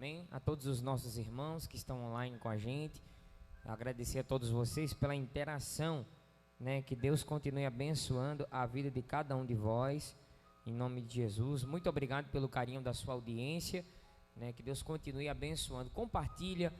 Amém? A todos os nossos irmãos que estão online com a gente. Agradecer a todos vocês pela interação, né? Que Deus continue abençoando a vida de cada um de vós, em nome de Jesus. Muito obrigado pelo carinho da sua audiência, né? Que Deus continue abençoando. Compartilha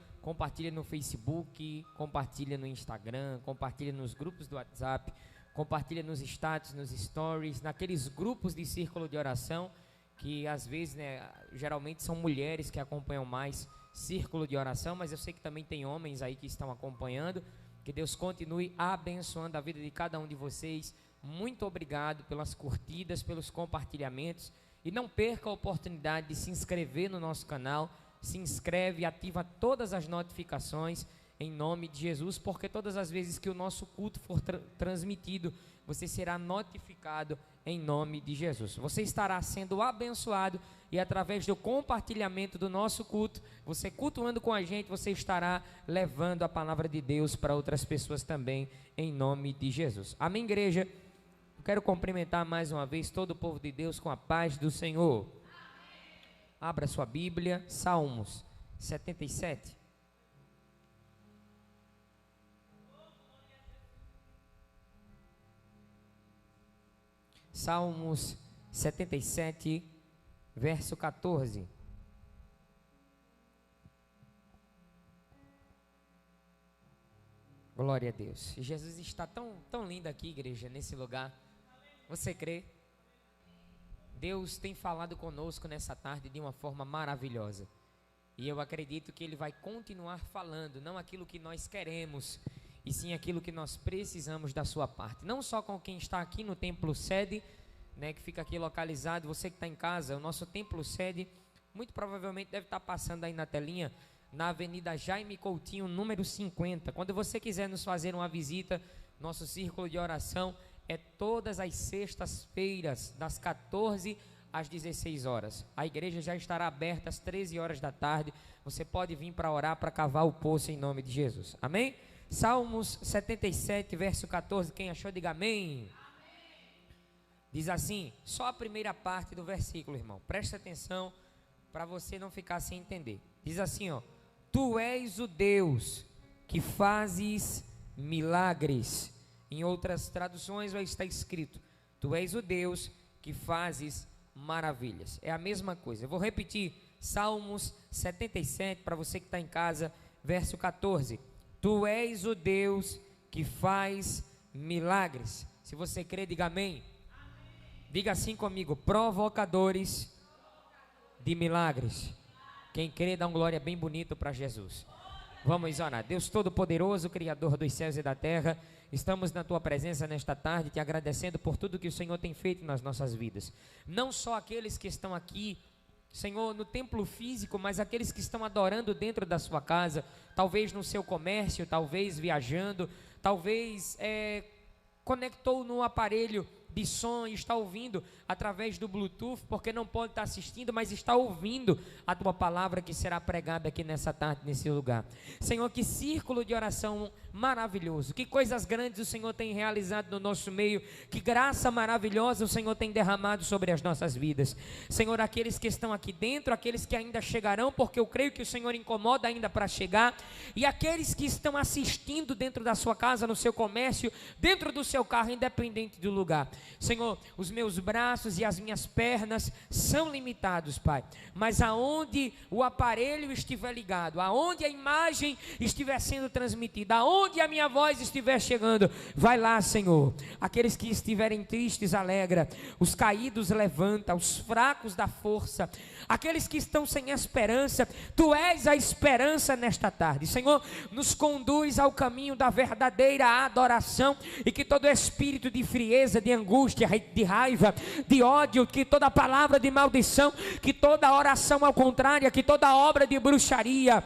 no Facebook, compartilha no Instagram, compartilha nos grupos do WhatsApp, compartilha nos status, nos stories, naqueles grupos de círculo de oração, que às vezes, né, geralmente são mulheres que acompanham mais círculo de oração, mas eu sei que também tem homens aí que estão acompanhando. Que Deus continue abençoando a vida de cada um de vocês. Muito obrigado pelas curtidas, pelos compartilhamentos, e não perca a oportunidade de se inscrever no nosso canal. Se inscreve, ativa todas as notificações em nome de Jesus, porque todas as vezes que o nosso culto for transmitido, você será notificado em nome de Jesus. Você estará sendo abençoado, e através do compartilhamento do nosso culto, você cultuando com a gente, você estará levando a palavra de Deus para outras pessoas também, em nome de Jesus. Amém, igreja? Eu quero cumprimentar mais uma vez todo o povo de Deus com a paz do Senhor. Amém. Abra sua Bíblia, Salmos 77. Salmos 77, verso 14. Glória a Deus. Jesus está tão lindo aqui, igreja, nesse lugar. Você crê? Deus tem falado conosco nessa tarde de uma forma maravilhosa. E eu acredito que Ele vai continuar falando, não aquilo que nós queremos, e sim aquilo que nós precisamos da sua parte. Não só com quem está aqui no templo sede, né, que fica aqui localizado. Você que está em casa, o nosso templo sede muito provavelmente deve estar passando aí na telinha, na Avenida Jaime Coutinho, número 50. Quando você quiser nos fazer uma visita, nosso círculo de oração é todas as sextas-feiras, das 14 às 16 horas. A igreja já estará aberta às 13 horas da tarde. Você pode vir para orar, para cavar o poço em nome de Jesus. Amém? Salmos 77, verso 14, quem achou, diga amém. Diz assim, só a primeira parte do versículo, irmão. Presta atenção para você não ficar sem entender. Diz assim, ó: Tu és o Deus que fazes milagres. Em outras traduções vai estar escrito: Tu és o Deus que fazes maravilhas. É a mesma coisa. Eu vou repetir, Salmos 77, para você que está em casa, verso 14. Tu és o Deus que faz milagres. Se você crê, diga amém. Diga assim comigo: provocadores de milagres. Quem crê, dá um glória bem bonito para Jesus. Vamos orar. Deus Todo-Poderoso, Criador dos céus e da terra, estamos na Tua presença nesta tarde, te agradecendo por tudo que o Senhor tem feito nas nossas vidas. Não só aqueles que estão aqui, Senhor, no templo físico, mas aqueles que estão adorando dentro da sua casa, talvez no seu comércio, talvez viajando, talvez conectou no aparelho de som e está ouvindo através do Bluetooth, porque não pode estar assistindo, mas está ouvindo a Tua palavra que será pregada aqui nessa tarde, nesse lugar. Senhor, que círculo de oração maravilhoso, que coisas grandes o Senhor tem realizado no nosso meio, que graça maravilhosa o Senhor tem derramado sobre as nossas vidas. Senhor, aqueles que estão aqui dentro, aqueles que ainda chegarão, porque eu creio que o Senhor incomoda ainda para chegar, e aqueles que estão assistindo dentro da sua casa, no seu comércio, dentro do seu carro, independente do lugar. Senhor, os meus braços e as minhas pernas são limitados, Pai, mas aonde o aparelho estiver ligado, aonde a imagem estiver sendo transmitida, aonde a minha voz estiver chegando, vai lá, Senhor. Aqueles que estiverem tristes, alegra, os caídos levanta, os fracos dá força, aqueles que estão sem esperança, Tu és a esperança nesta tarde. Senhor, nos conduz ao caminho da verdadeira adoração, e que todo espírito de frieza, de angústia, de raiva, de ódio, que toda palavra de maldição, que toda oração ao contrário, que toda obra de bruxaria,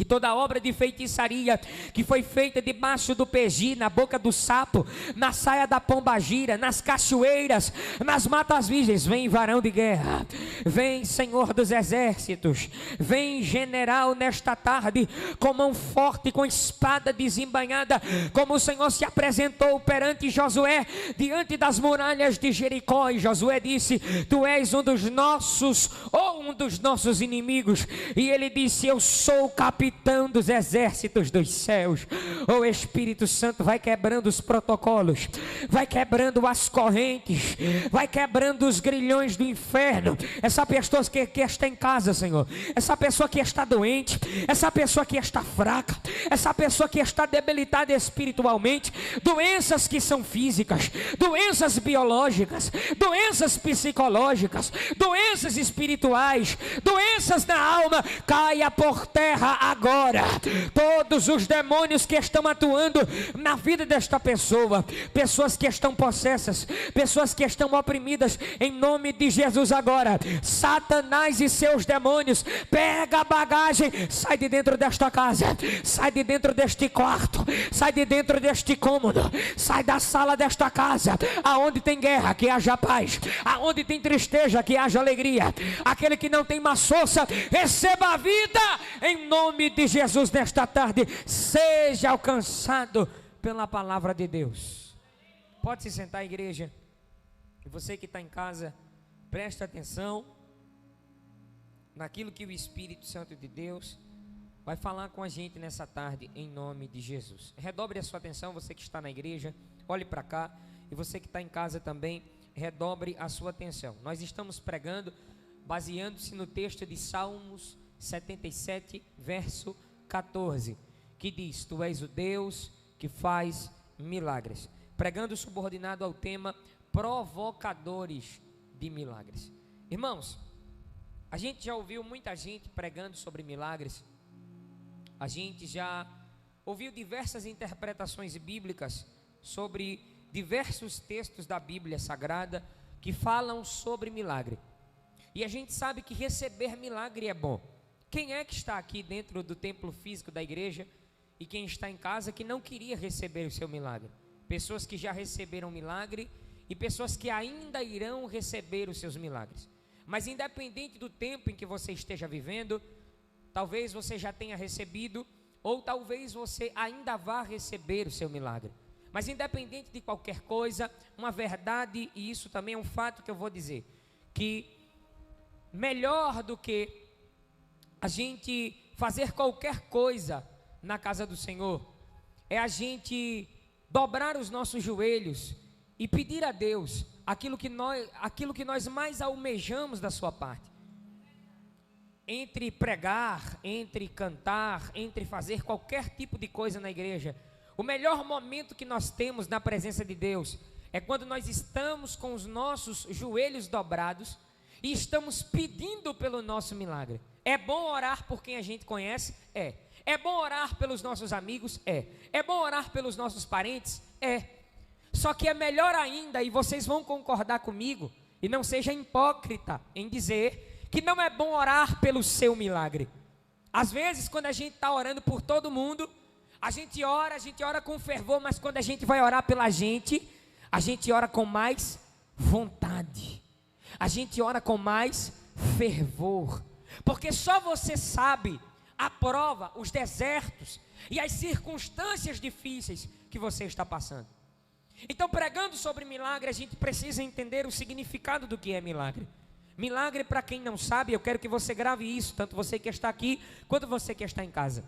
que toda obra de feitiçaria que foi feita debaixo do peji, na boca do sapo, na saia da pombagira, nas cachoeiras, nas matas virgens, vem varão de guerra, vem Senhor dos exércitos, vem general nesta tarde, com mão forte, com espada desembainhada, como o Senhor se apresentou perante Josué, diante das muralhas de Jericó, e Josué disse: tu és um dos nossos, ou um dos nossos inimigos, e ele disse: eu sou o capitão dos exércitos dos céus. O Espírito Santo vai quebrando os protocolos, vai quebrando as correntes, vai quebrando os grilhões do inferno. Essa pessoa que está em casa, Senhor, essa pessoa que está doente, essa pessoa que está fraca, essa pessoa que está debilitada espiritualmente, doenças que são físicas, doenças biológicas, doenças psicológicas, doenças espirituais, doenças na alma, caia por terra agora. Todos os demônios que estão atuando na vida desta pessoa, pessoas que estão possessas, pessoas que estão oprimidas, em nome de Jesus agora, Satanás e seus demônios, pega a bagagem, sai de dentro desta casa, sai de dentro deste quarto, sai de dentro deste cômodo, sai da sala desta casa. Aonde tem guerra, que haja paz, aonde tem tristeza, que haja alegria. Aquele que não tem mais força, receba a vida, em nome de Jesus. Nesta tarde, seja alcançado pela palavra de Deus. Pode se sentar, igreja. E você que está em casa, preste atenção naquilo que o Espírito Santo de Deus vai falar com a gente nessa tarde, em nome de Jesus. Redobre a sua atenção, você que está na igreja, olhe para cá, e você que está em casa também, redobre a sua atenção. Nós estamos pregando, baseando-se no texto de Salmos 77, verso 14, que diz: tu és o Deus que faz milagres. Pregando subordinado ao tema provocadores de milagres. Irmãos, a gente já ouviu muita gente pregando sobre milagres. A gente já ouviu diversas interpretações bíblicas sobre diversos textos da Bíblia Sagrada que falam sobre milagre. E a gente sabe que receber milagre é bom. Quem é que está aqui dentro do templo físico da igreja e quem está em casa que não queria receber o seu milagre? Pessoas que já receberam milagre e pessoas que ainda irão receber os seus milagres. Mas independente do tempo em que você esteja vivendo, talvez você já tenha recebido, ou talvez você ainda vá receber o seu milagre. Mas independente de qualquer coisa, uma verdade, e isso também é um fato que eu vou dizer, que melhor do que a gente fazer qualquer coisa na casa do Senhor, é a gente dobrar os nossos joelhos e pedir a Deus aquilo que nós mais almejamos da sua parte. Entre pregar, entre cantar, entre fazer qualquer tipo de coisa na igreja, o melhor momento que nós temos na presença de Deus é quando nós estamos com os nossos joelhos dobrados e estamos pedindo pelo nosso milagre. É bom orar por quem a gente conhece? É. É bom orar pelos nossos amigos? É. É bom orar pelos nossos parentes? É. Só que é melhor ainda, e vocês vão concordar comigo, e não seja hipócrita em dizer que não é bom orar pelo seu milagre. Às vezes, quando a gente está orando por todo mundo, a gente ora com fervor, mas quando a gente vai orar pela gente, a gente ora com mais vontade, a gente ora com mais fervor, porque só você sabe a prova, os desertos e as circunstâncias difíceis que você está passando. Então, pregando sobre milagre, a gente precisa entender o significado do que é milagre. Milagre, para quem não sabe, eu quero que você grave isso, tanto você que está aqui, quanto você que está em casa.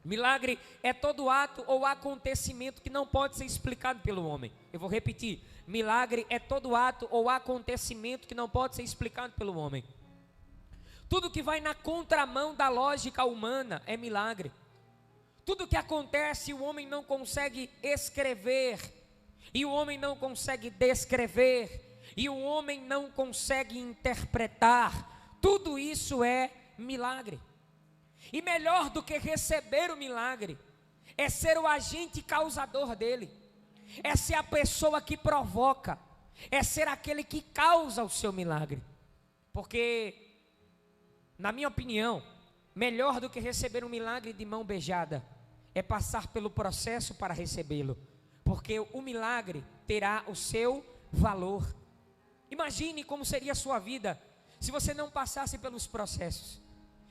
Milagre é todo ato ou acontecimento que não pode ser explicado pelo homem. Eu vou repetir, milagre é todo ato ou acontecimento que não pode ser explicado pelo homem. Tudo que vai na contramão da lógica humana é milagre. Tudo que acontece, o homem não consegue escrever, e o homem não consegue descrever, e o homem não consegue interpretar. Tudo isso é milagre. E melhor do que receber o milagre é ser o agente causador dele, é ser a pessoa que provoca, é ser aquele que causa o seu milagre. Porque, na minha opinião, melhor do que receber um milagre de mão beijada é passar pelo processo para recebê-lo, porque o milagre terá o seu valor. Imagine como seria a sua vida se você não passasse pelos processos,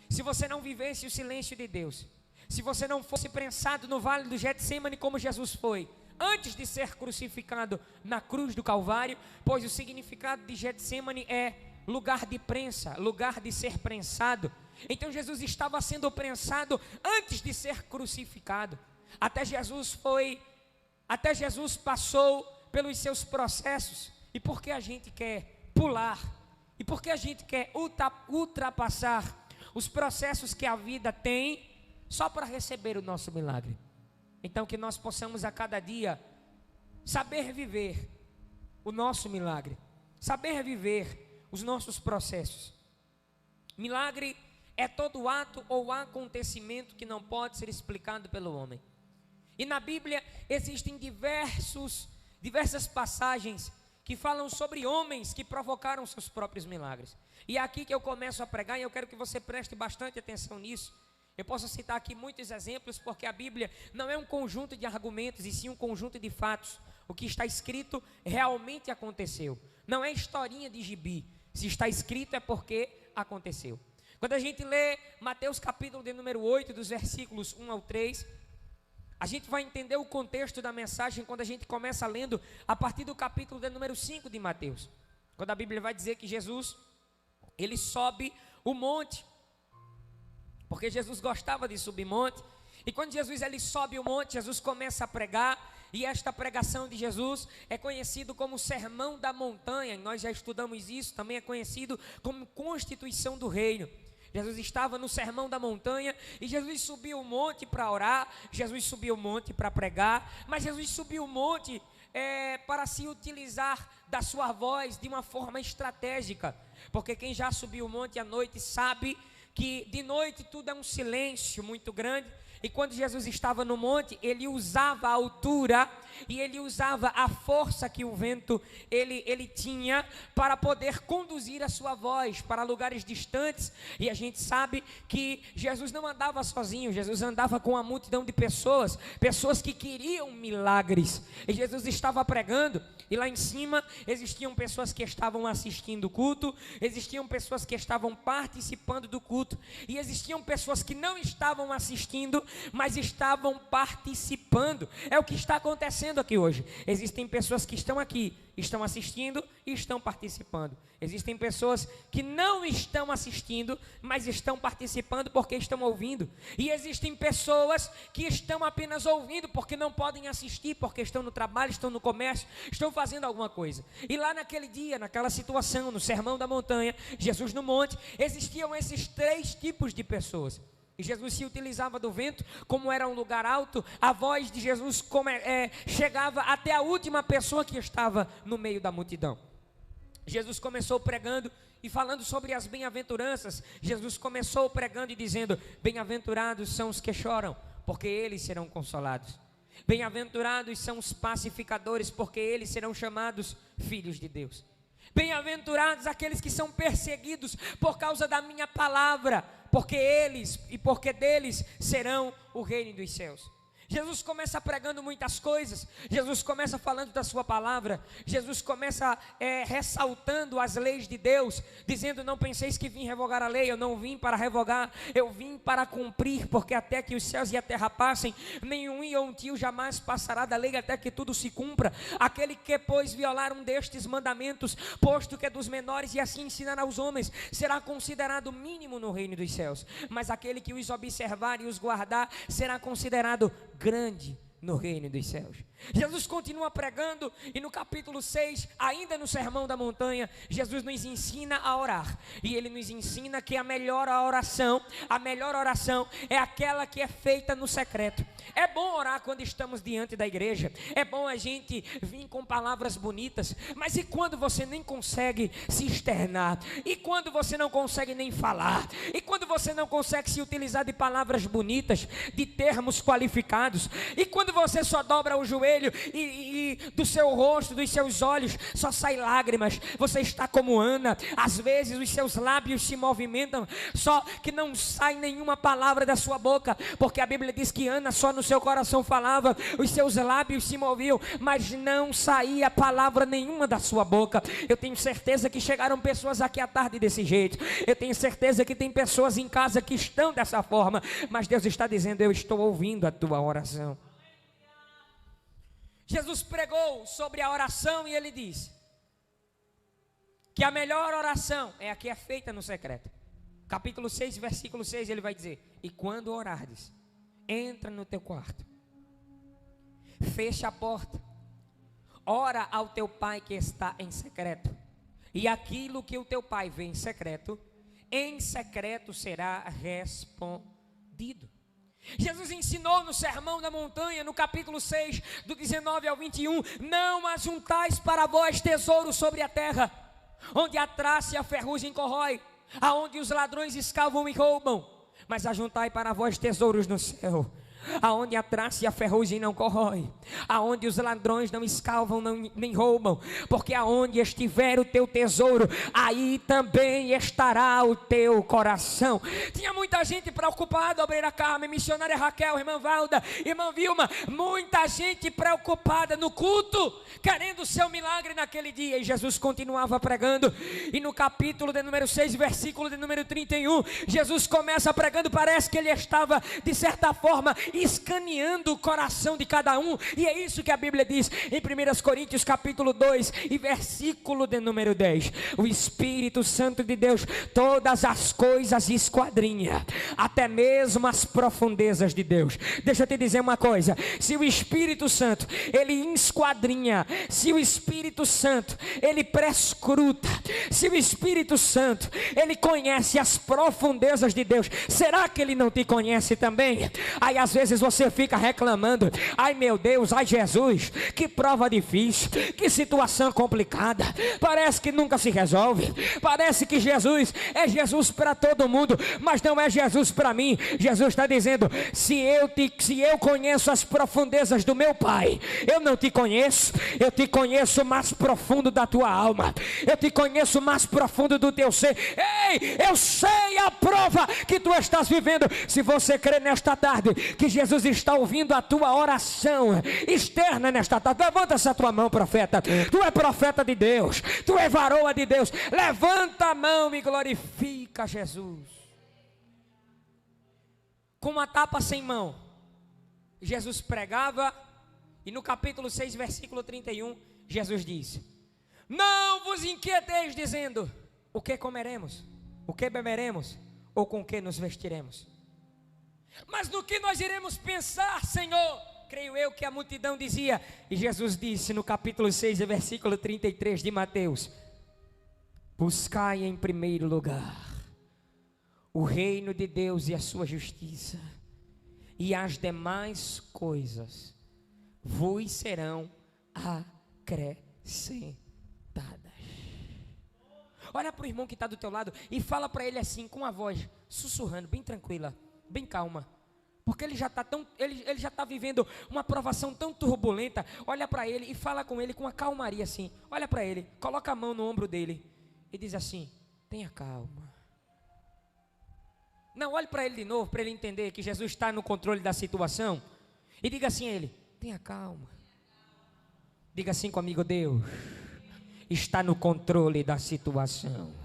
se você não vivesse o silêncio de Deus, se você não fosse prensado no vale do Getsêmani como Jesus foi, antes de ser crucificado na cruz do Calvário, pois o significado de Getsêmani é lugar de prensa, lugar de ser prensado. Então Jesus estava sendo prensado antes de ser crucificado. Até Jesus passou pelos seus processos. E por que a gente quer pular? E por que a gente quer ultrapassar os processos que a vida tem só para receber o nosso milagre? Então que nós possamos a cada dia saber viver o nosso milagre, saber viver os nossos processos. Milagre é todo ato ou acontecimento que não pode ser explicado pelo homem. E na Bíblia existem diversas passagens que falam sobre homens que provocaram seus próprios milagres. E é aqui que eu começo a pregar, e eu quero que você preste bastante atenção nisso. Eu posso citar aqui muitos exemplos, porque a Bíblia não é um conjunto de argumentos, e sim um conjunto de fatos. O que está escrito realmente aconteceu. Não é historinha de gibi. Se está escrito é porque aconteceu. Quando a gente lê Mateus capítulo de número 8, dos versículos 1 ao 3, a gente vai entender o contexto da mensagem quando a gente começa lendo a partir do capítulo de número 5 de Mateus. Quando a Bíblia vai dizer que Jesus, ele sobe o monte, porque Jesus gostava de subir monte. E quando ele sobe o monte, Jesus começa a pregar. E esta pregação de Jesus é conhecido como Sermão da Montanha. Nós já estudamos isso, também é conhecido como Constituição do Reino. Jesus estava no Sermão da Montanha e Jesus subiu o monte para orar, Jesus subiu o monte para pregar, mas Jesus subiu o monte para se utilizar da sua voz de uma forma estratégica, porque quem já subiu o monte à noite sabe que de noite tudo é um silêncio muito grande. E quando Jesus estava no monte, ele usava a altura e ele usava a força que o vento ele tinha para poder conduzir a sua voz para lugares distantes. E a gente sabe que Jesus não andava sozinho, Jesus andava com uma multidão de pessoas que queriam milagres. E Jesus estava pregando, e lá em cima existiam pessoas que estavam assistindo o culto, existiam pessoas que estavam participando do culto, e existiam pessoas que não estavam assistindo, mas estavam participando. É o que está acontecendo aqui hoje. Existem pessoas que estão aqui, estão assistindo e estão participando. Existem pessoas que não estão assistindo, mas estão participando porque estão ouvindo. E existem pessoas que estão apenas ouvindo porque não podem assistir, porque estão no trabalho, estão no comércio, estão fazendo alguma coisa. E lá naquele dia, naquela situação, no Sermão da Montanha, Jesus no monte, existiam esses 3 tipos de pessoas. E Jesus se utilizava do vento, como era um lugar alto, a voz de Jesus chegava até a última pessoa que estava no meio da multidão. Jesus começou pregando e falando sobre as bem-aventuranças. Jesus começou pregando e dizendo: bem-aventurados são os que choram, porque eles serão consolados. Bem-aventurados são os pacificadores, porque eles serão chamados filhos de Deus. Bem-aventurados aqueles que são perseguidos por causa da minha palavra, porque eles e porque deles serão o reino dos céus. Jesus começa pregando muitas coisas, Jesus começa falando da sua palavra, Jesus começa ressaltando as leis de Deus, dizendo: não penseis que vim revogar a lei, eu não vim para revogar, eu vim para cumprir, porque até que os céus e a terra passem, nenhum iontio jamais passará da lei até que tudo se cumpra. Aquele que, pois, violar um destes mandamentos, posto que é dos menores, e assim ensinar aos homens, será considerado mínimo no reino dos céus, mas aquele que os observar e os guardar, será considerado grande no reino dos céus. Jesus continua pregando e no capítulo 6, ainda no Sermão da Montanha, Jesus nos ensina a orar. E ele nos ensina que a melhor oração é aquela que é feita no secreto. É bom orar quando estamos diante da igreja, é bom a gente vir com palavras bonitas, mas e quando você nem consegue se externar? E quando você não consegue nem falar? E quando você não consegue se utilizar de palavras bonitas, de termos qualificados, e quando você só dobra o joelho e do seu rosto, dos seus olhos, só sai lágrimas, você está como Ana. Às vezes os seus lábios se movimentam, só que não sai nenhuma palavra da sua boca, porque a Bíblia diz que Ana só no seu coração falava, os seus lábios se moviam, mas não saía palavra nenhuma da sua boca. Eu tenho certeza que chegaram pessoas aqui à tarde desse jeito, eu tenho certeza que tem pessoas em casa que estão dessa forma, mas Deus está dizendo: eu estou ouvindo a tua oração. Jesus pregou sobre a oração e ele disse que a melhor oração é a que é feita no secreto. Capítulo 6, versículo 6, ele vai dizer: e quando orardes, entra no teu quarto, fecha a porta, ora ao teu pai que está em secreto, e aquilo que o teu pai vê em secreto será respondido. Jesus ensinou no Sermão da Montanha, no capítulo 6, do 19 ao 21, não ajuntais para vós tesouros sobre a terra, onde a traça e a ferrugem corrói, aonde os ladrões escavam e roubam, mas ajuntai para vós tesouros no céu, aonde a traça e a ferrugem não corrói, aonde os ladrões não escavam nem roubam, porque aonde estiver o teu tesouro, aí também estará o teu coração. Tinha muita gente preocupada, obreira Carmen, missionária Raquel, irmã Valda, irmã Vilma, muita gente preocupada no culto, querendo o seu milagre naquele dia, e Jesus continuava pregando. E no capítulo de número 6, versículo de número 31, Jesus começa pregando, parece que ele estava de certa forma escaneando o coração de cada um, e é isso que a Bíblia diz em 1 Coríntios capítulo 2 e versículo de número 10, o Espírito Santo de Deus todas as coisas esquadrinha, até mesmo as profundezas de Deus. Deixa eu te dizer uma coisa, se o Espírito Santo, ele esquadrinha, se o Espírito Santo, ele prescruta, se o Espírito Santo, ele conhece as profundezas de Deus, será que ele não te conhece também? Aí às vezes você fica reclamando: ai meu Deus, ai Jesus, que prova difícil, que situação complicada, parece que nunca se resolve, parece que Jesus é Jesus para todo mundo, mas não é Jesus para mim. Jesus está dizendo: se eu conheço as profundezas do meu Pai, eu não te conheço, eu te conheço mais profundo da tua alma, eu te conheço mais profundo do teu ser. Ei, eu sei a prova que tu estás vivendo. Se você crê nesta tarde que Jesus está ouvindo a tua oração externa nesta tarde, levanta essa tua mão, profeta. Tu é profeta de Deus, tu é varoa de Deus, levanta a mão e glorifica Jesus. Com uma tapa sem mão, Jesus pregava, e no capítulo 6, versículo 31, Jesus disse: não vos inquieteis dizendo: o que comeremos, o que beberemos, ou com que nos vestiremos? Mas no que nós iremos pensar, Senhor? Creio eu que a multidão dizia, e Jesus disse no capítulo 6, versículo 33 de Mateus: buscai em primeiro lugar o reino de Deus e a sua justiça, e as demais coisas vos serão acrescentadas. Olha para o irmão que está do teu lado e fala para ele assim, com a voz sussurrando, bem tranquila, bem calma, porque ele já está vivendo uma provação tão turbulenta. Olha para ele e fala com ele com uma calmaria assim. Olha para ele, coloca a mão no ombro dele e diz assim: tenha calma. Não, olhe para ele de novo, para ele entender que Jesus está no controle da situação, e diga assim a ele: tenha calma. Diga assim comigo: Deus está no controle da situação.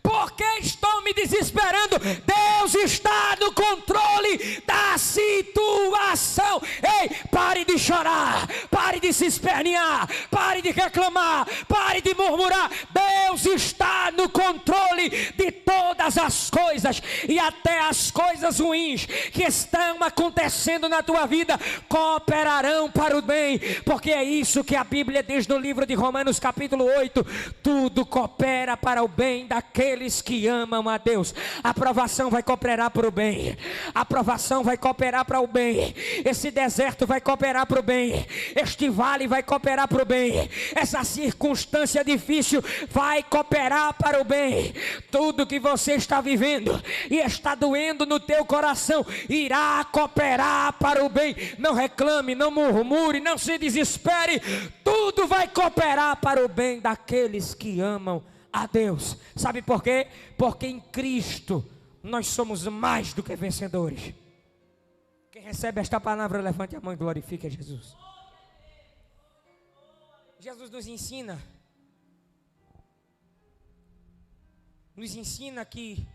Por que estou me desesperando? Deus está no controle da situação. Ei, pare de chorar, pare de se espernear, pare de reclamar, pare de murmurar. Deus está no controle de todas as coisas, e até as coisas ruins que estão acontecendo na tua vida cooperarão para o bem, porque é isso que a Bíblia diz no livro de Romanos capítulo 8: tudo coopera para o bem daqueles que amam a Deus. A provação vai cooperar para o bem, a provação vai cooperar para o bem, esse deserto vai cooperar para o bem. Este vale vai cooperar para o bem. Essa circunstância difícil vai cooperar para o bem. Tudo que você está vivendo e está doendo no teu coração irá cooperar para o bem. Não reclame, não murmure, não se desespere. Tudo vai cooperar para o bem daqueles que amam a Deus. Sabe por quê? Porque em Cristo nós somos mais do que vencedores. Quem recebe esta palavra, levante a mão e glorifique a Jesus. Jesus nos ensina que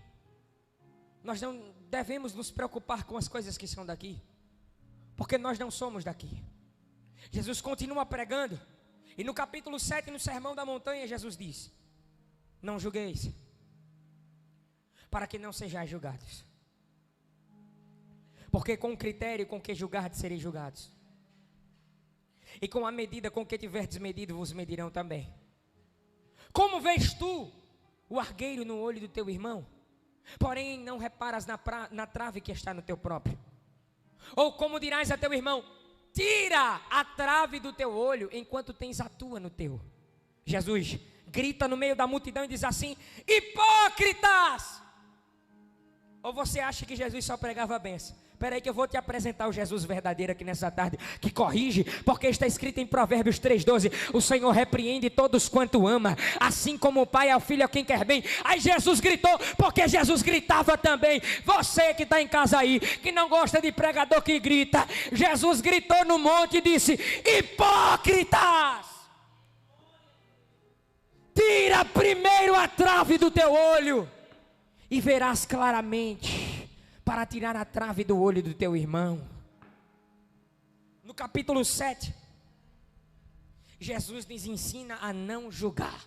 nós não devemos nos preocupar com as coisas que são daqui, porque nós não somos daqui. Jesus continua pregando, e no capítulo 7, no Sermão da Montanha, Jesus diz: não julgueis, para que não sejais julgados, porque com o critério com que julgardes, sereis julgados, e com a medida com que tiverdes medido, vos medirão também. Como vês tu o argueiro no olho do teu irmão, porém não reparas na trave que está no teu próprio? Ou como dirás a teu irmão: tira a trave do teu olho, enquanto tens a tua no teu? Jesus grita no meio da multidão e diz assim: hipócritas! Ou você acha que Jesus só pregava a benção? Espera aí que eu vou te apresentar o Jesus verdadeiro aqui nessa tarde, que corrige, porque está escrito em Provérbios 3,12: o Senhor repreende todos quanto ama, assim como o pai ao filho a quem quer bem. Aí Jesus gritou, porque Jesus gritava também. Você que está em casa aí, que não gosta de pregador que grita, Jesus gritou no monte e disse: hipócritas! Tira primeiro a trave do teu olho, e verás claramente para tirar a trave do olho do teu irmão. No capítulo 7, Jesus nos ensina a não julgar.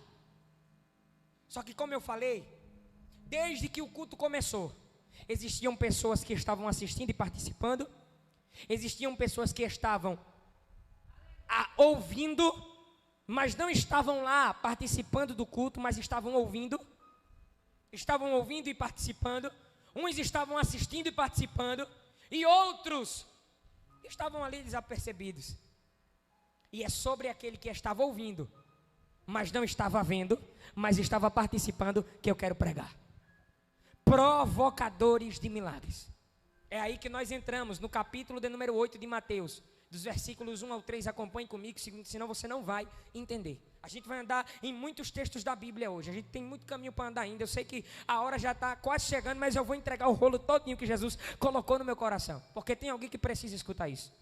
Só que, como eu falei, desde que o culto começou, existiam pessoas que estavam assistindo e participando, existiam pessoas que estavam ouvindo, mas não estavam lá participando do culto, mas estavam ouvindo e participando. Uns estavam assistindo e participando, e outros estavam ali desapercebidos. E é sobre aquele que estava ouvindo, mas não estava vendo, mas estava participando, que eu quero pregar. Provocadores de milagres. É aí que nós entramos no capítulo de número 8 de Mateus, dos versículos 1 ao 3, acompanhe comigo, senão você não vai entender. A gente vai andar em muitos textos da Bíblia hoje, a gente tem muito caminho para andar ainda. Eu sei que a hora já está quase chegando, mas eu vou entregar o rolo todinho que Jesus colocou no meu coração, porque tem alguém que precisa escutar isso.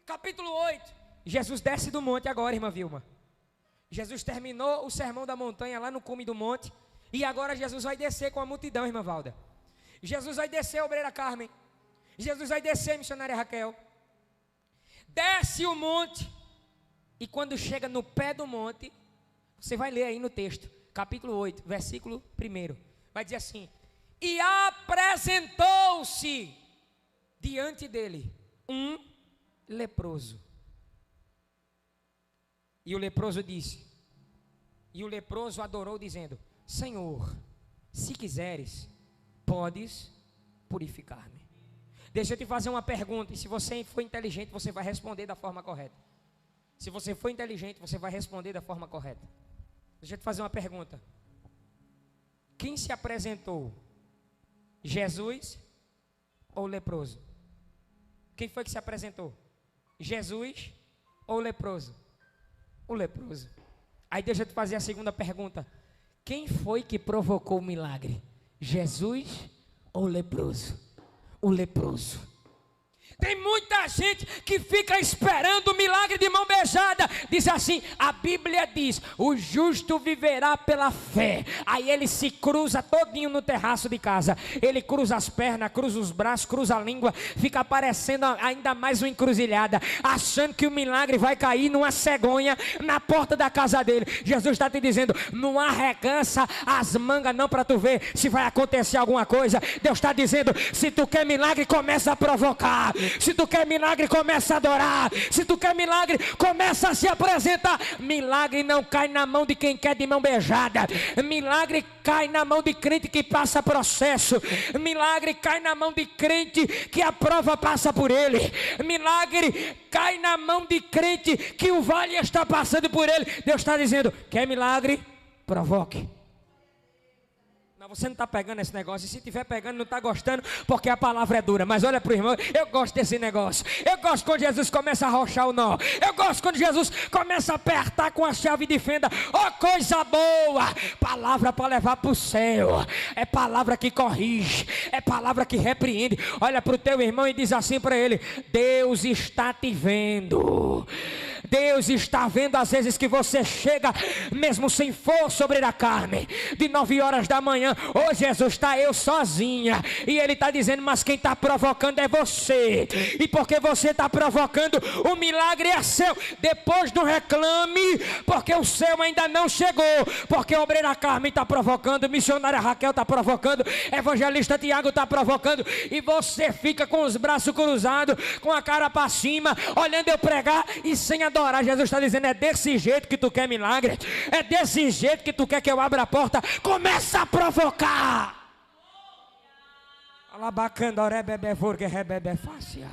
Capítulo 8, Jesus desce do monte agora, irmã Vilma. Jesus terminou o sermão da montanha lá no cume do monte, e agora Jesus vai descer com a multidão, irmã Valda. Jesus vai descer, obreira Carmen. Jesus vai descer, missionária Raquel. Desce o monte, e quando chega no pé do monte, você vai ler aí no texto, capítulo 8, versículo 1, vai dizer assim: e apresentou-se diante dele um leproso. E o leproso disse, e o leproso adorou dizendo: Senhor, se quiseres, podes purificar-me. Deixa eu te fazer uma pergunta, e se você for inteligente, você vai responder da forma correta. Se você for inteligente, você vai responder da forma correta. Deixa eu te fazer uma pergunta. Quem se apresentou? Jesus ou o leproso? Quem foi que se apresentou? Jesus ou o leproso? O leproso. Aí deixa eu te fazer a segunda pergunta. Quem foi que provocou o milagre? Jesus ou o leproso? O leproso. Tem muita gente que fica esperando o milagre de mão beijada. Diz assim, a Bíblia diz: o justo viverá pela fé. Aí ele se cruza todinho no terraço de casa. Ele cruza as pernas, cruza os braços, cruza a língua. Fica parecendo ainda mais uma encruzilhada, achando que o milagre vai cair numa cegonha na porta da casa dele. Jesus está te dizendo: não arregança as mangas não, para tu ver se vai acontecer alguma coisa. Deus está dizendo: se tu quer milagre, começa a provocar. Se tu quer milagre, começa a adorar. Se tu quer milagre, começa a se apresentar. Milagre não cai na mão de quem quer de mão beijada. Milagre cai na mão de crente que passa processo. Milagre cai na mão de crente que a prova passa por ele. Milagre cai na mão de crente que o vale está passando por ele. Deus está dizendo: quer milagre? Provoque. Você não está pegando esse negócio. E se estiver pegando, não está gostando, porque a palavra é dura. Mas olha para o irmão, eu gosto desse negócio. Eu gosto quando Jesus começa a arrochar o nó. Eu gosto quando Jesus começa a apertar com a chave de fenda. Oh, coisa boa! Palavra para levar para o céu. É palavra que corrige. É palavra que repreende. Olha para o teu irmão e diz assim para ele: Deus está te vendo. Deus está vendo às vezes que você chega mesmo sem força sobre a carne, de 9 horas da manhã. Ô Jesus, está eu sozinha. E Ele está dizendo: mas quem está provocando é você. E porque você está provocando, o milagre é seu. Depois não reclame, porque o seu ainda não chegou. Porque a obreira Carmen está provocando, missionária Raquel está provocando, evangelista Tiago está provocando. E você fica com os braços cruzados, com a cara para cima, olhando eu pregar e sem adorar. Jesus está dizendo: é desse jeito que tu quer milagre? É desse jeito que tu quer que eu abra a porta? Começa a provocar. Alabacandoré bebê vorgue rebebe fácil.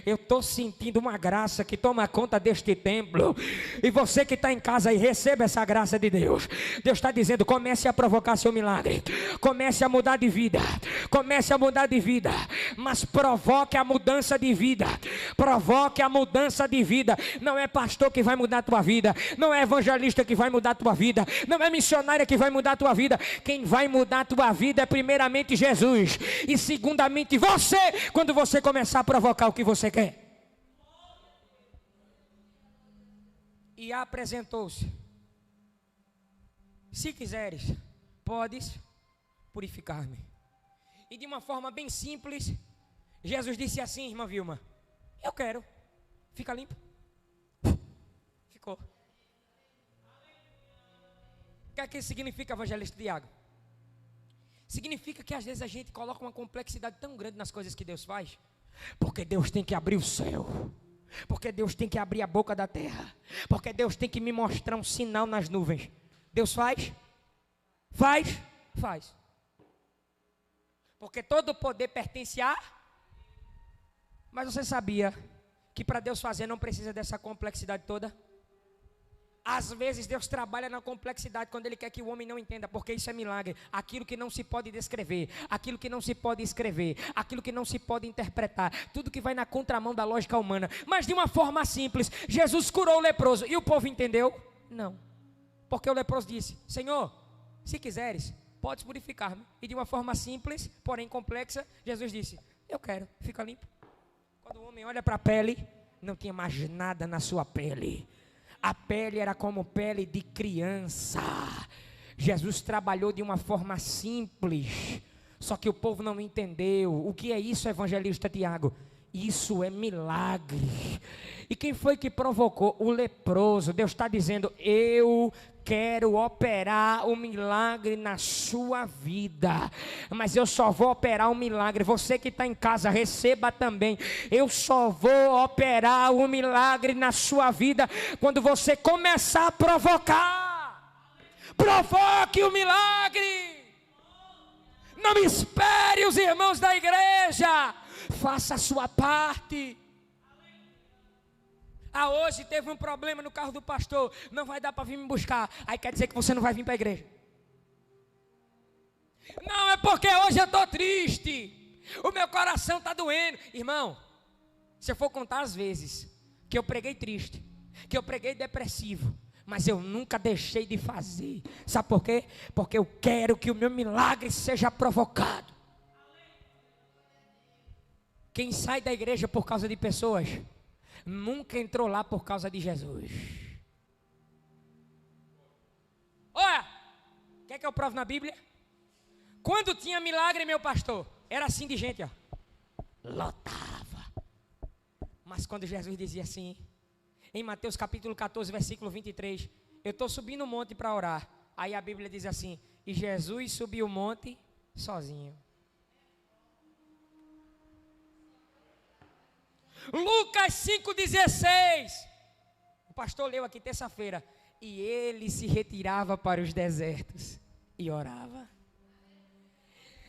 Eu estou sentindo uma graça que toma conta deste templo. E você que está em casa aí, receba essa graça de Deus. Deus está dizendo: comece a provocar seu milagre. Comece a mudar de vida. Comece a mudar de vida. Mas provoque a mudança de vida. Provoque a mudança de vida. Não é pastor que vai mudar a tua vida. Não é evangelista que vai mudar a tua vida. Não é missionária que vai mudar a tua vida. Quem vai mudar a tua vida é primeiramente Jesus. E segundamente você, quando você começar a provocar o que você quer. E apresentou-se: se quiseres, podes purificar-me. E de uma forma bem simples, Jesus disse assim: irmã Vilma, eu quero. Fica limpo. Ficou. O que é que significa, evangelista Tiago? Significa que às vezes a gente coloca uma complexidade tão grande nas coisas que Deus faz, porque Deus tem que abrir o céu, porque Deus tem que abrir a boca da terra, porque Deus tem que me mostrar um sinal nas nuvens. Deus faz? Faz? Faz. Porque todo o poder pertence a... Mas você sabia que para Deus fazer não precisa dessa complexidade toda? Às vezes Deus trabalha na complexidade quando Ele quer que o homem não entenda, porque isso é milagre. Aquilo que não se pode descrever, aquilo que não se pode escrever, aquilo que não se pode interpretar, tudo que vai na contramão da lógica humana. Mas de uma forma simples, Jesus curou o leproso. E o povo entendeu? Não. Porque o leproso disse: Senhor, se quiseres, podes purificar-me. E de uma forma simples, porém complexa, Jesus disse: eu quero, fica limpo. Quando o homem olha para a pele, não tinha mais nada na sua pele. A pele era como pele de criança. Jesus trabalhou de uma forma simples, só que o povo não entendeu. O que é isso, evangelista Tiago? Isso é milagre. E quem foi que provocou? O leproso. Deus está dizendo: eu quero operar o milagre na sua vida, mas eu só vou operar o milagre. Você que está em casa, receba também. Eu só vou operar o milagre na sua vida quando você começar a provocar. Provoque o milagre. Não espere os irmãos da igreja. Faça a sua parte. Ah, hoje teve um problema no carro do pastor, não vai dar para vir me buscar. Aí quer dizer que você não vai vir para a igreja. Não, é porque hoje eu estou triste, o meu coração está doendo. Irmão, se eu for contar as vezes que eu preguei triste, que eu preguei depressivo, mas eu nunca deixei de fazer. Sabe por quê? Porque eu quero que o meu milagre seja provocado. Quem sai da igreja por causa de pessoas, nunca entrou lá por causa de Jesus. Olha, quer que eu prove na Bíblia? Quando tinha milagre, meu pastor, era assim de gente, ó, lotava. Mas quando Jesus dizia assim, em Mateus capítulo 14, versículo 23, eu estou subindo o monte para orar. Aí a Bíblia diz assim: e Jesus subiu o monte sozinho. Lucas 5,16. O pastor leu aqui terça-feira. E ele se retirava para os desertos e orava.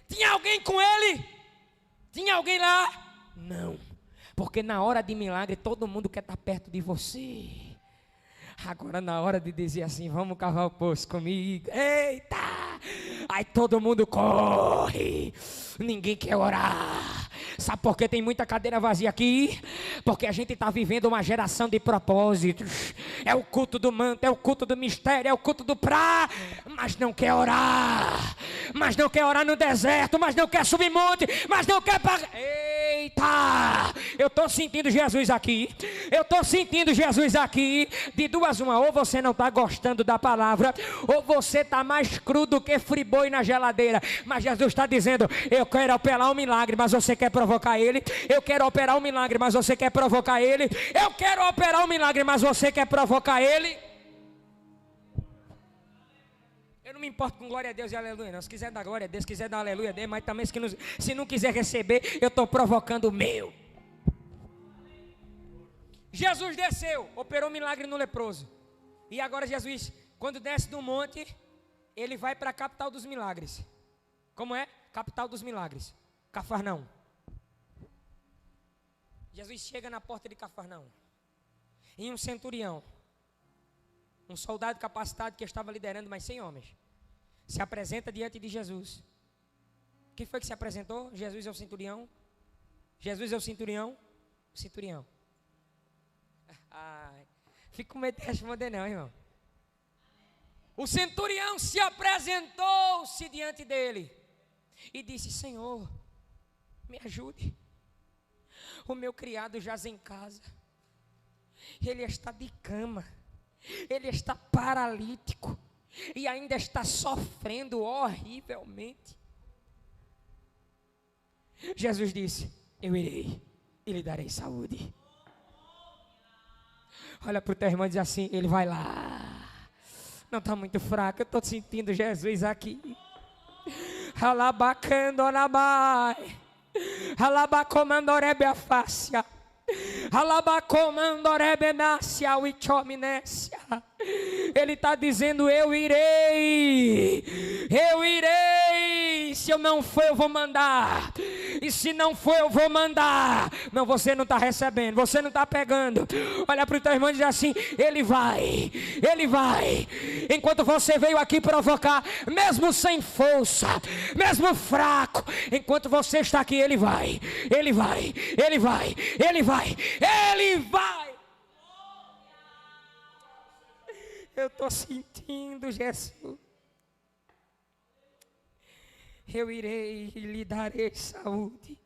Tinha alguém com ele? Tinha alguém lá? Não. Porque na hora de milagre todo mundo quer estar perto de você. Agora na hora de dizer assim, vamos cavar o poço comigo. Eita! Aí todo mundo corre. Ninguém quer orar. Sabe por que tem muita cadeira vazia aqui? Porque a gente está vivendo uma geração de propósitos. É o culto do manto, é o culto do mistério, é o culto do pra, mas não quer orar. Mas não quer orar no deserto, mas não quer subir monte, mas não quer pagar. Eita! Eu estou sentindo Jesus aqui. Eu estou sentindo Jesus aqui. De duas uma, ou você não está gostando da palavra, ou você está mais cru do que friboi na geladeira. Mas Jesus está dizendo, eu quero operar um milagre, mas você quer provocar ele. Eu quero operar um milagre, mas você quer provocar ele. Eu quero operar um milagre, mas você quer provocar ele. Eu não me importo com glória a Deus e aleluia não. Se quiser dar glória a Deus, se quiser dar aleluia, dê. Mas também se não quiser receber, eu estou provocando o meu. Jesus desceu, operou um milagre no leproso. E agora Jesus, quando desce do monte, ele vai para a capital dos milagres. Como é? Capital dos milagres, Cafarnaum. Jesus chega na porta de Cafarnaum. E um centurião, um soldado capacitado que estava liderando mais 100 homens, se apresenta diante de Jesus. Quem foi que se apresentou? Jesus é o centurião. Jesus é o centurião. O centurião. Ai, fico com medo de responder não, irmão. O centurião se apresentou-se diante dele e disse, Senhor, me ajude. O meu criado jaz em casa. Ele está de cama. Ele está paralítico. E ainda está sofrendo horrivelmente. Jesus disse, eu irei e lhe darei saúde. Olha para o teu irmão e diz assim, ele vai lá. Não está muito fraco, eu estou sentindo Jesus aqui. Alabacando orabai. Alabacomandorebe a fácia. Alabacomandorebenácia uichominécia. Ele está dizendo, eu irei. Se eu não for, eu vou mandar. E se não for, eu vou mandar. Não, você não está recebendo, você não está pegando. Olha para o teu irmão e diz assim, ele vai. Enquanto você veio aqui provocar, mesmo sem força, mesmo fraco, enquanto você está aqui, ele vai. Eu estou sentindo Jesus. Eu irei e lhe darei saúde.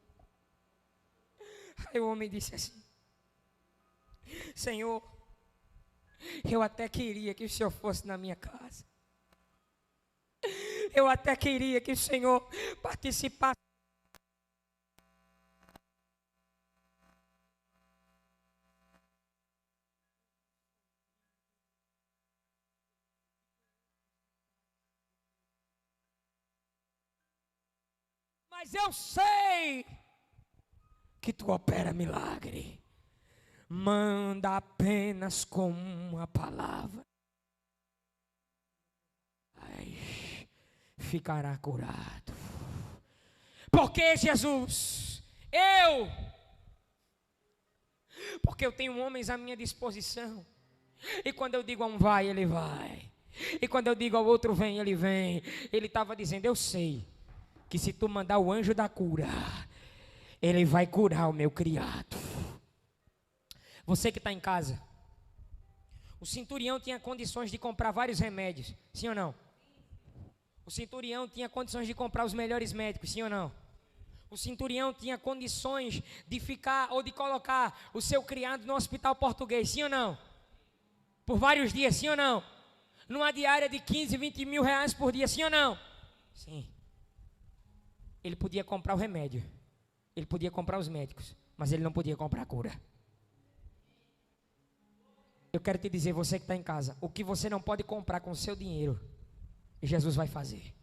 Aí o homem disse assim, Senhor, eu até queria que o Senhor fosse na minha casa. Eu até queria que o Senhor participasse. Mas eu sei que tu opera milagre. Manda apenas com uma palavra. Ai, ficará curado. Porque Jesus, porque eu tenho homens à minha disposição. E quando eu digo a um vai, ele vai. E quando eu digo ao outro vem, ele vem. Ele estava dizendo, eu sei que se tu mandar o anjo da cura, ele vai curar o meu criado. Você que está em casa, o centurião tinha condições de comprar vários remédios, sim ou não? O centurião tinha condições de comprar os melhores médicos, sim ou não? O centurião tinha condições de ficar ou de colocar o seu criado no hospital português, sim ou não? Por vários dias, sim ou não? Numa diária de 15, 20 mil reais por dia, sim ou não? Sim. Ele podia comprar o remédio, ele podia comprar os médicos, mas ele não podia comprar a cura. Eu quero te dizer, você que está em casa, o que você não pode comprar com o seu dinheiro, Jesus vai fazer.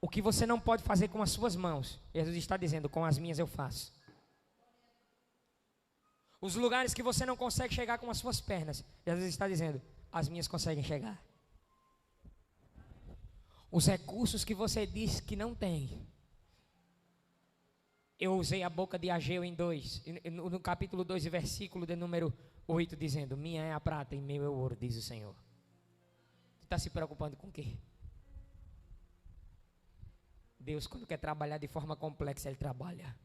O que você não pode fazer com as suas mãos, Jesus está dizendo, com as minhas eu faço. Os lugares que você não consegue chegar com as suas pernas, Jesus está dizendo, as minhas conseguem chegar. Os recursos que você diz que não tem. Eu usei a boca de Ageu no capítulo 2, versículo de número 8, dizendo, minha é a prata e meu é o ouro, diz o Senhor. Tu está se preocupando com o quê? Deus, quando quer trabalhar de forma complexa, Ele trabalha.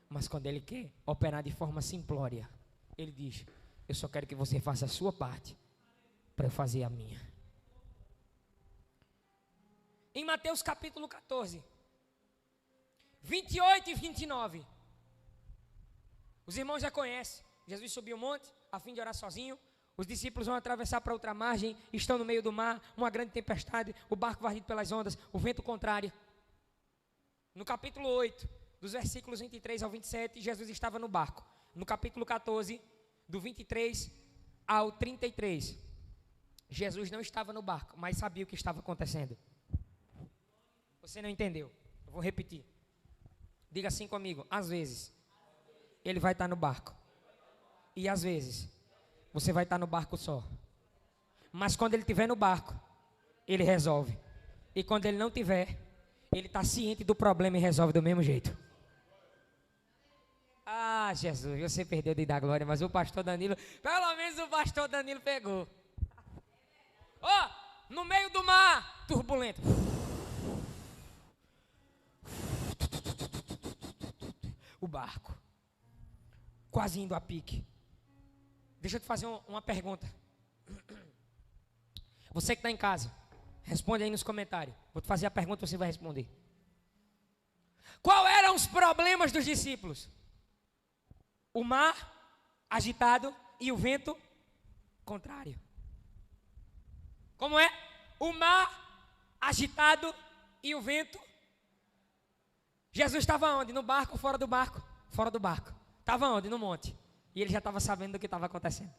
Mas quando Ele quer operar de forma simplória, Ele diz, eu só quero que você faça a sua parte, para eu fazer a minha. Em Mateus capítulo 14, 28 e 29, os irmãos já conhecem, Jesus subiu o monte, a fim de orar sozinho, os discípulos vão atravessar para outra margem, estão no meio do mar, uma grande tempestade, o barco varrido pelas ondas, o vento contrário. No capítulo 8, dos versículos 23 ao 27, Jesus estava no barco. No capítulo 14, do 23 ao 33, Jesus não estava no barco, mas sabia o que estava acontecendo. Você não entendeu? Eu vou repetir. Diga assim comigo. Às vezes, Ele vai estar no barco. E às vezes, você vai estar no barco só. Mas quando Ele estiver no barco, Ele resolve. E quando Ele não estiver, Ele está ciente do problema e resolve do mesmo jeito. Ah, Jesus, você perdeu de dar glória, mas o pastor Danilo, pelo menos o pastor Danilo pegou. No meio do mar, turbulento. O barco, quase indo a pique. Deixa eu te fazer uma pergunta. Você que está em casa, responde aí nos comentários. Vou te fazer a pergunta e você vai responder. Qual eram os problemas dos discípulos? O mar agitado e o vento contrário. Como é? O mar agitado e o vento. Jesus estava onde? No barco ou fora do barco? Fora do barco. Estava onde? No monte. E ele já estava sabendo do que estava acontecendo.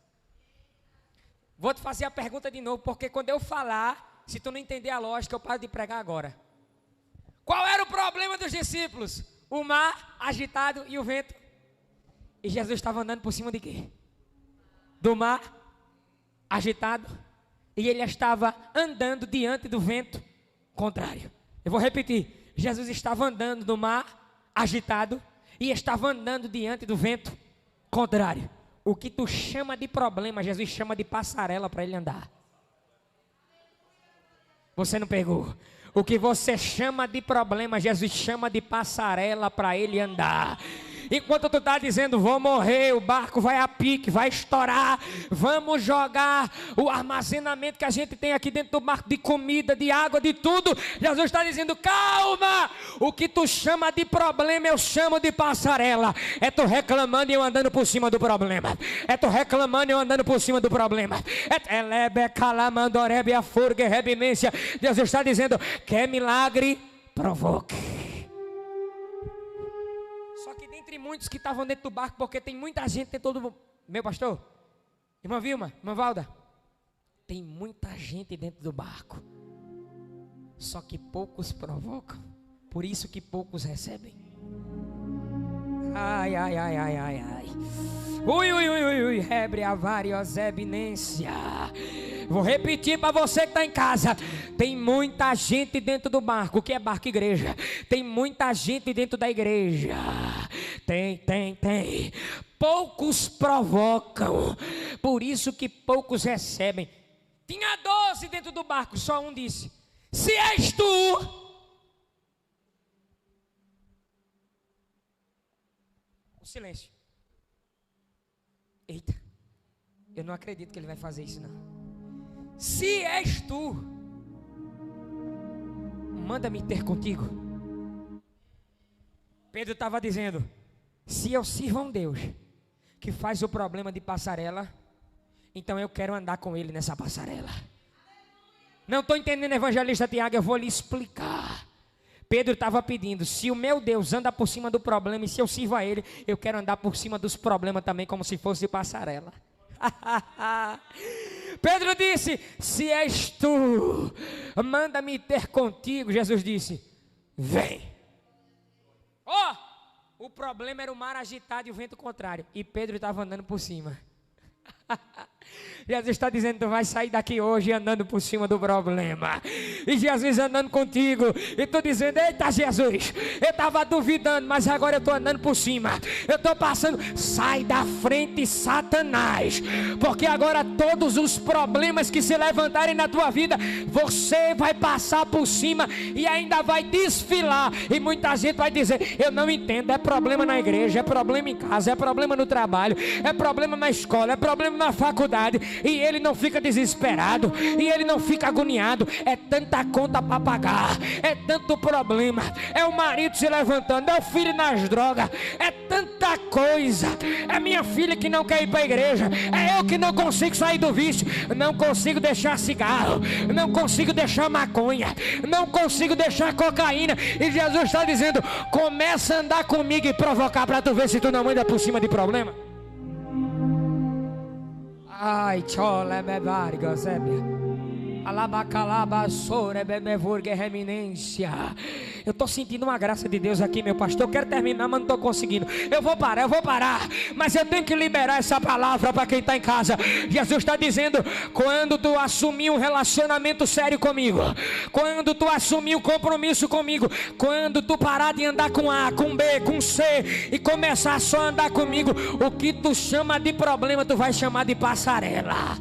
Vou te fazer a pergunta de novo, porque quando eu falar, se tu não entender a lógica, eu paro de pregar agora. Qual era o problema dos discípulos? O mar agitado e o vento. E Jesus estava andando por cima de quê? Do mar agitado. E ele estava andando diante do vento contrário. Eu vou repetir. Jesus estava andando no mar agitado e estava andando diante do vento contrário. O que tu chama de problema, Jesus chama de passarela para ele andar. Você não pegou? O que você chama de problema, Jesus chama de passarela para ele andar. Enquanto tu está dizendo, vou morrer, o barco vai a pique, vai estourar, vamos jogar o armazenamento que a gente tem aqui dentro do barco, de comida, de água, de tudo, Jesus está dizendo, calma, o que tu chama de problema, eu chamo de passarela. É tu reclamando e eu andando por cima do problema. É tu reclamando e eu andando por cima do problema. Deus está dizendo, quer milagre? Provoque. Só que dentre muitos que estavam dentro do barco, porque tem muita gente dentro do... Meu pastor, irmã Vilma, irmã Valda, tem muita gente dentro do barco. Só que poucos provocam. Por isso que poucos recebem. Ai, ai, ai, ai, ai, ai. Ui, ui, ui, ui, ui. Hebre a variosebinência. Vou repetir para você que está em casa. Tem muita gente dentro do barco. O que é barco? Igreja. Tem muita gente dentro da igreja. Tem. Poucos provocam. Por isso que poucos recebem. Tinha 12 dentro do barco. Só um disse, se és tu. O silêncio. Eita. Eu não acredito que ele vai fazer isso não. Se és tu, manda-me ter contigo. Pedro estava dizendo, se eu sirvo a um Deus que faz o problema de passarela, então eu quero andar com ele nessa passarela. Não estou entendendo, evangelista Tiago, eu vou lhe explicar. Pedro estava pedindo, se o meu Deus anda por cima do problema e se eu sirvo a ele, eu quero andar por cima dos problemas também, como se fosse passarela. Pedro disse, se és tu, manda-me ter contigo. Jesus disse, vem. Ó, o problema era o mar agitado e o vento contrário. E Pedro estava andando por cima. Jesus está dizendo: tu vai sair daqui hoje andando por cima do problema. E Jesus andando contigo. E tu dizendo: eita Jesus, eu estava duvidando, mas agora eu estou andando por cima. Eu estou passando. Sai da frente, Satanás. Porque agora todos os problemas que se levantarem na tua vida, você vai passar por cima e ainda vai desfilar. E muita gente vai dizer: eu não entendo, é problema na igreja, é problema em casa, é problema no trabalho, é problema na escola, é problema na faculdade. E ele não fica desesperado, e ele não fica agoniado. É tanta conta para pagar, é tanto problema, é o marido se levantando, é o filho nas drogas, é tanta coisa, é minha filha que não quer ir para a igreja, é eu que não consigo sair do vício, não consigo deixar cigarro, não consigo deixar maconha, não consigo deixar cocaína. E Jesus está dizendo: começa a andar comigo e provocar para tu ver se tu não anda por cima de problema. Ai, chola, bebarga, zébia. Eu estou sentindo uma graça de Deus aqui, meu pastor. Eu quero terminar, mas não estou conseguindo. Eu vou parar, mas eu tenho que liberar essa palavra para quem está em casa. Jesus está dizendo: quando tu assumir um relacionamento sério comigo, quando tu assumir um compromisso comigo, quando tu parar de andar com A, com B, com C e começar só a andar comigo, o que tu chama de problema, tu vai chamar de passarela.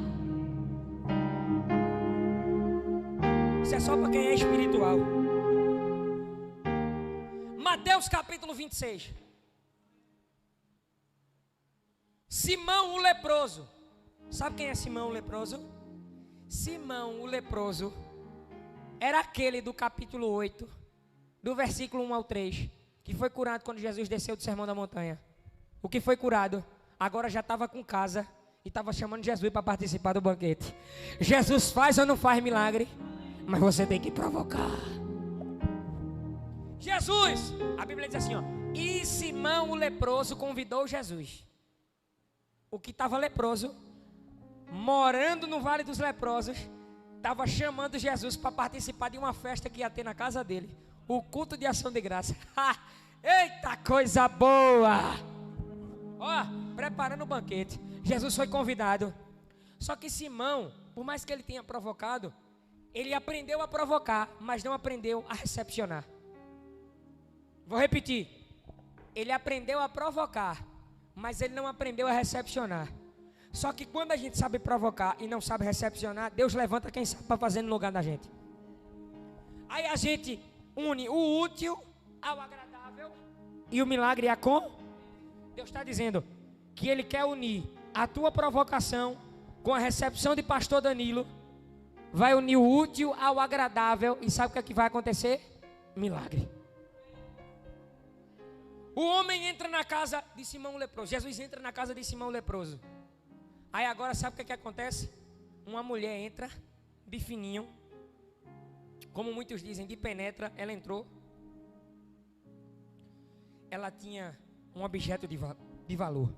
Isso é só para quem é espiritual. Mateus capítulo 26. Simão o leproso. Sabe quem é Simão o leproso? Simão o leproso era aquele do capítulo 8, do versículo 1 ao 3, que foi curado quando Jesus desceu do Sermão da Montanha. O que foi curado agora já estava com casa e estava chamando Jesus para participar do banquete. Jesus faz ou não faz milagre? Mas você tem que provocar. Jesus, a Bíblia diz assim, ó: e Simão o leproso convidou Jesus. O que estava leproso, morando no Vale dos Leprosos, estava chamando Jesus para participar de uma festa que ia ter na casa dele, o culto de ação de graça. Eita coisa boa! Ó, preparando o banquete. Jesus foi convidado. Só que Simão, por mais que ele tenha provocado, ele aprendeu a provocar, mas não aprendeu a recepcionar. Vou repetir. Ele aprendeu a provocar, mas ele não aprendeu a recepcionar. Só que quando a gente sabe provocar e não sabe recepcionar, Deus levanta quem sabe para fazer no lugar da gente. Aí a gente une o útil ao agradável e o milagre a com. Deus está dizendo que Ele quer unir a tua provocação com a recepção de pastor Danilo. Vai unir o útil ao agradável. E sabe o que é que vai acontecer? Milagre. O homem entra na casa de Simão leproso. Jesus entra na casa de Simão leproso. Aí agora sabe o que é que acontece? Uma mulher entra de fininho, como muitos dizem, de penetra. Ela entrou. Ela tinha um objeto de valor.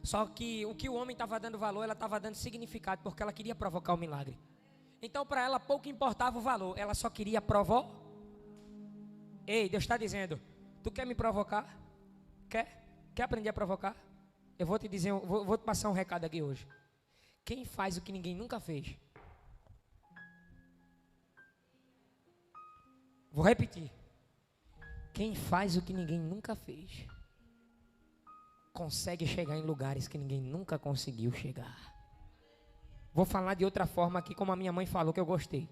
Só que o que o homem estava dando valor, ela estava dando significado, porque ela queria provocar o milagre. Então para ela pouco importava o valor, ela só queria provocar. Ei, Deus está dizendo: tu quer me provocar? Quer aprender a provocar? Eu vou te dizer, vou te passar um recado aqui hoje. Quem faz o que ninguém nunca fez? Vou repetir. Quem faz o que ninguém nunca fez consegue chegar em lugares que ninguém nunca conseguiu chegar. Vou falar de outra forma aqui, como a minha mãe falou, que eu gostei.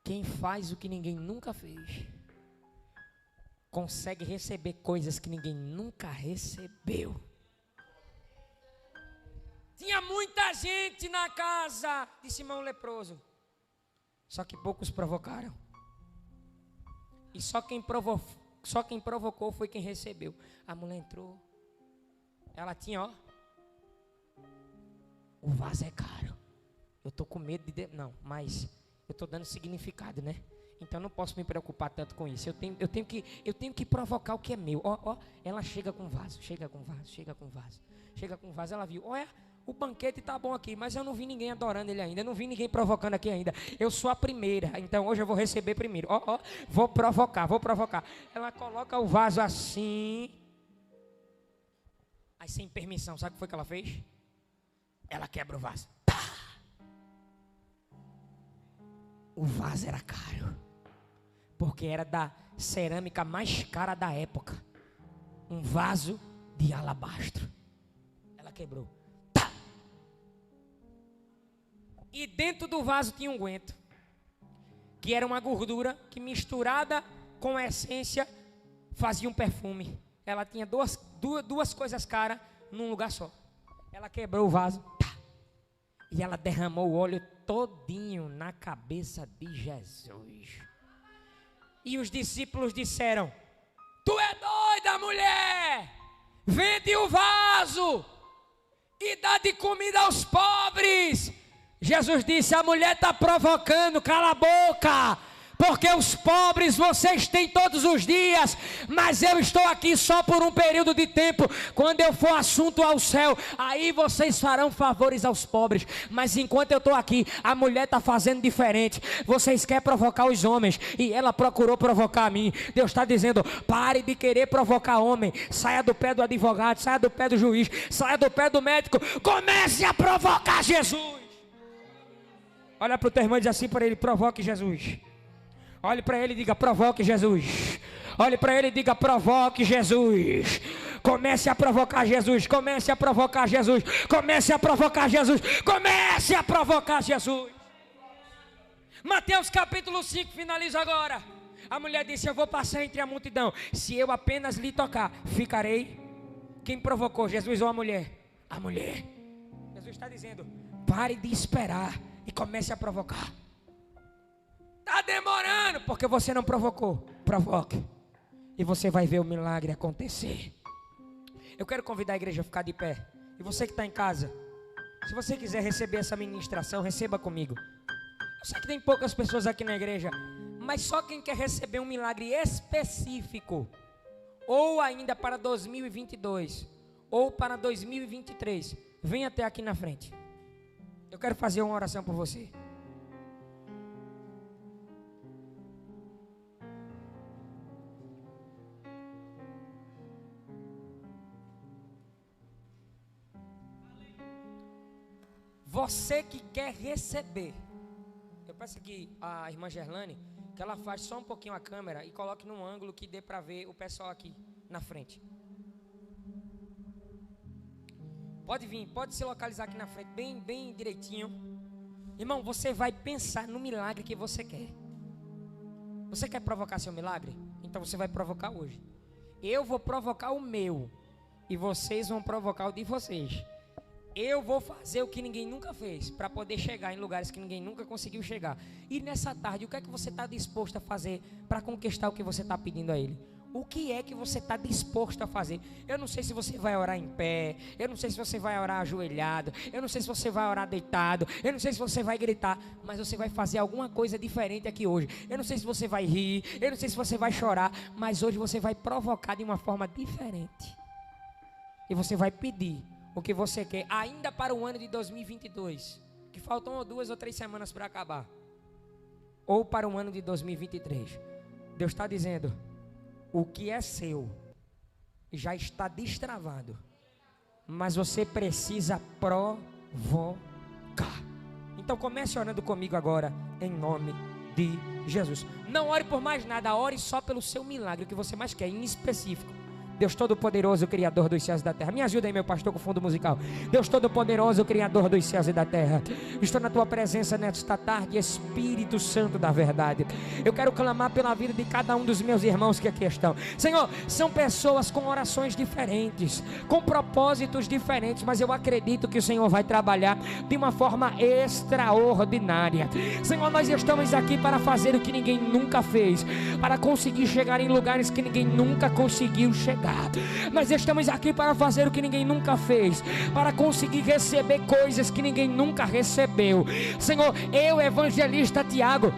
Quem faz o que ninguém nunca fez consegue receber coisas que ninguém nunca recebeu. Tinha muita gente na casa de Simão leproso, só que poucos provocaram. E só quem provocou foi quem recebeu. A mulher entrou. Ela tinha, ó, o vaso é caro. Eu tô com medo de... Não, mas eu tô dando significado, né? Então não posso me preocupar tanto com isso. Eu tenho que provocar o que é meu. Ó, ela chega com vaso. Ela viu, olha, o banquete está bom aqui, mas eu não vi ninguém adorando ele ainda, eu não vi ninguém provocando aqui ainda. Eu sou a primeira, então hoje eu vou receber primeiro. Vou provocar. Ela coloca o vaso assim. Aí sem permissão, sabe o que foi que ela fez? Ela quebra o vaso. Pá! O vaso era caro, porque era da cerâmica mais cara da época. Um vaso de alabastro. Ela quebrou. Tá. E dentro do vaso tinha um unguento, que era uma gordura que misturada com a essência fazia um perfume. Ela tinha duas coisas caras num lugar só. Ela quebrou o vaso. Tá. E ela derramou o óleo todinho na cabeça de Jesus. E os discípulos disseram: tu é doida, mulher! Vende o vaso e dá de comida aos pobres. Jesus disse: a mulher está provocando, cala a boca. Porque os pobres vocês têm todos os dias, mas eu estou aqui só por um período de tempo. Quando eu for assunto ao céu, aí vocês farão favores aos pobres. Mas enquanto eu estou aqui, a mulher está fazendo diferente. Vocês querem provocar os homens, e ela procurou provocar a mim. Deus está dizendo: pare de querer provocar homem. Saia do pé do advogado, saia do pé do juiz, saia do pé do médico. Comece a provocar Jesus. Olha para o teu irmão e diz assim para ele: provoque Jesus. Olhe para ele e diga: provoque Jesus. Olhe para ele e diga: provoque Jesus. Comece a provocar Jesus. Comece a provocar Jesus. Comece a provocar Jesus. Comece a provocar Jesus. Mateus capítulo 5, finaliza agora. A mulher disse: eu vou passar entre a multidão. Se eu apenas lhe tocar, ficarei. Quem provocou, Jesus ou a mulher? A mulher. Jesus está dizendo: pare de esperar e comece a provocar. Está demorando porque você não provocou. Provoque e você vai ver o milagre acontecer. Eu quero convidar a igreja a ficar de pé. E você que está em casa, se você quiser receber essa ministração, receba comigo. Eu sei que tem poucas pessoas aqui na igreja, mas só quem quer receber um milagre específico, ou ainda para 2022 ou para 2023, vem até aqui na frente. Eu quero fazer uma oração por você. Você que quer receber, eu peço aqui a irmã Gerlane que ela faça só um pouquinho a câmera e coloque num ângulo que dê para ver o pessoal aqui na frente. Pode vir, pode se localizar aqui na frente, bem direitinho. Irmão, você vai pensar no milagre que você quer. Você quer provocar seu milagre? Então você vai provocar hoje. Eu vou provocar o meu e vocês vão provocar o de vocês. Eu vou fazer o que ninguém nunca fez, para poder chegar em lugares que ninguém nunca conseguiu chegar. E nessa tarde, o que é que você está disposto a fazer para conquistar o que você está pedindo a Ele? O que é que você está disposto a fazer? Eu não sei se você vai orar em pé, eu não sei se você vai orar ajoelhado, eu não sei se você vai orar deitado, eu não sei se você vai gritar, mas você vai fazer alguma coisa diferente aqui hoje. Eu não sei se você vai rir, eu não sei se você vai chorar, mas hoje você vai provocar de uma forma diferente. E você vai pedir o que você quer, ainda para o ano de 2022, que faltam 2 ou 3 semanas para acabar, ou para o ano de 2023. Deus está dizendo: o que é seu já está destravado, mas você precisa provocar. Então comece orando comigo agora, em nome de Jesus. Não ore por mais nada, ore só pelo seu milagre, o que você mais quer, em específico. Deus Todo-Poderoso, Criador dos céus e da terra. Me ajuda aí, meu pastor, com o fundo musical. Deus Todo-Poderoso, Criador dos céus e da terra. Estou na tua presença nesta tarde, Espírito Santo da verdade. Eu quero clamar pela vida de cada um dos meus irmãos que aqui estão. Senhor, são pessoas com orações diferentes, com propósitos diferentes, mas eu acredito que o Senhor vai trabalhar de uma forma extraordinária. Senhor, nós estamos aqui para fazer o que ninguém nunca fez, para conseguir chegar em lugares que ninguém nunca conseguiu chegar. Nós estamos aqui para fazer o que ninguém nunca fez, para conseguir receber coisas que ninguém nunca recebeu. Senhor, eu, evangelista Tiago,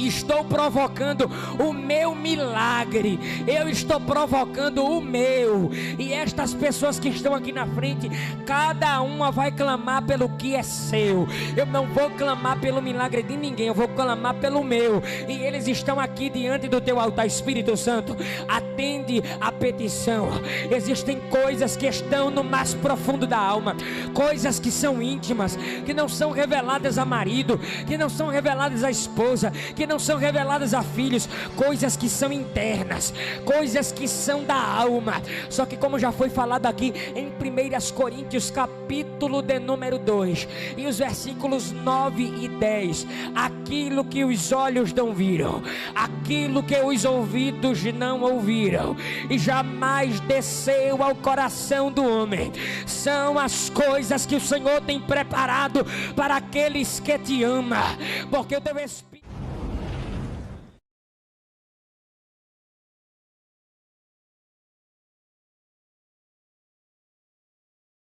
estou provocando o meu milagre, eu estou provocando o meu, e estas pessoas que estão aqui na frente, cada uma vai clamar pelo que é seu. Eu não vou clamar pelo milagre de ninguém, eu vou clamar pelo meu, e eles estão aqui diante do teu altar. Espírito Santo, atende a petição. Existem coisas que estão no mais profundo da alma, coisas que são íntimas, que não são reveladas a marido, que não são reveladas à esposa, que não são reveladas a filhos, coisas que são internas, coisas que são da alma. Só que, como já foi falado aqui em 1 Coríntios capítulo de número 2, e os versículos 9 e 10, aquilo que os olhos não viram, aquilo que os ouvidos não ouviram, e jamais desceu ao coração do homem, são as coisas que o Senhor tem preparado para aqueles que te amam, porque o teu Espírito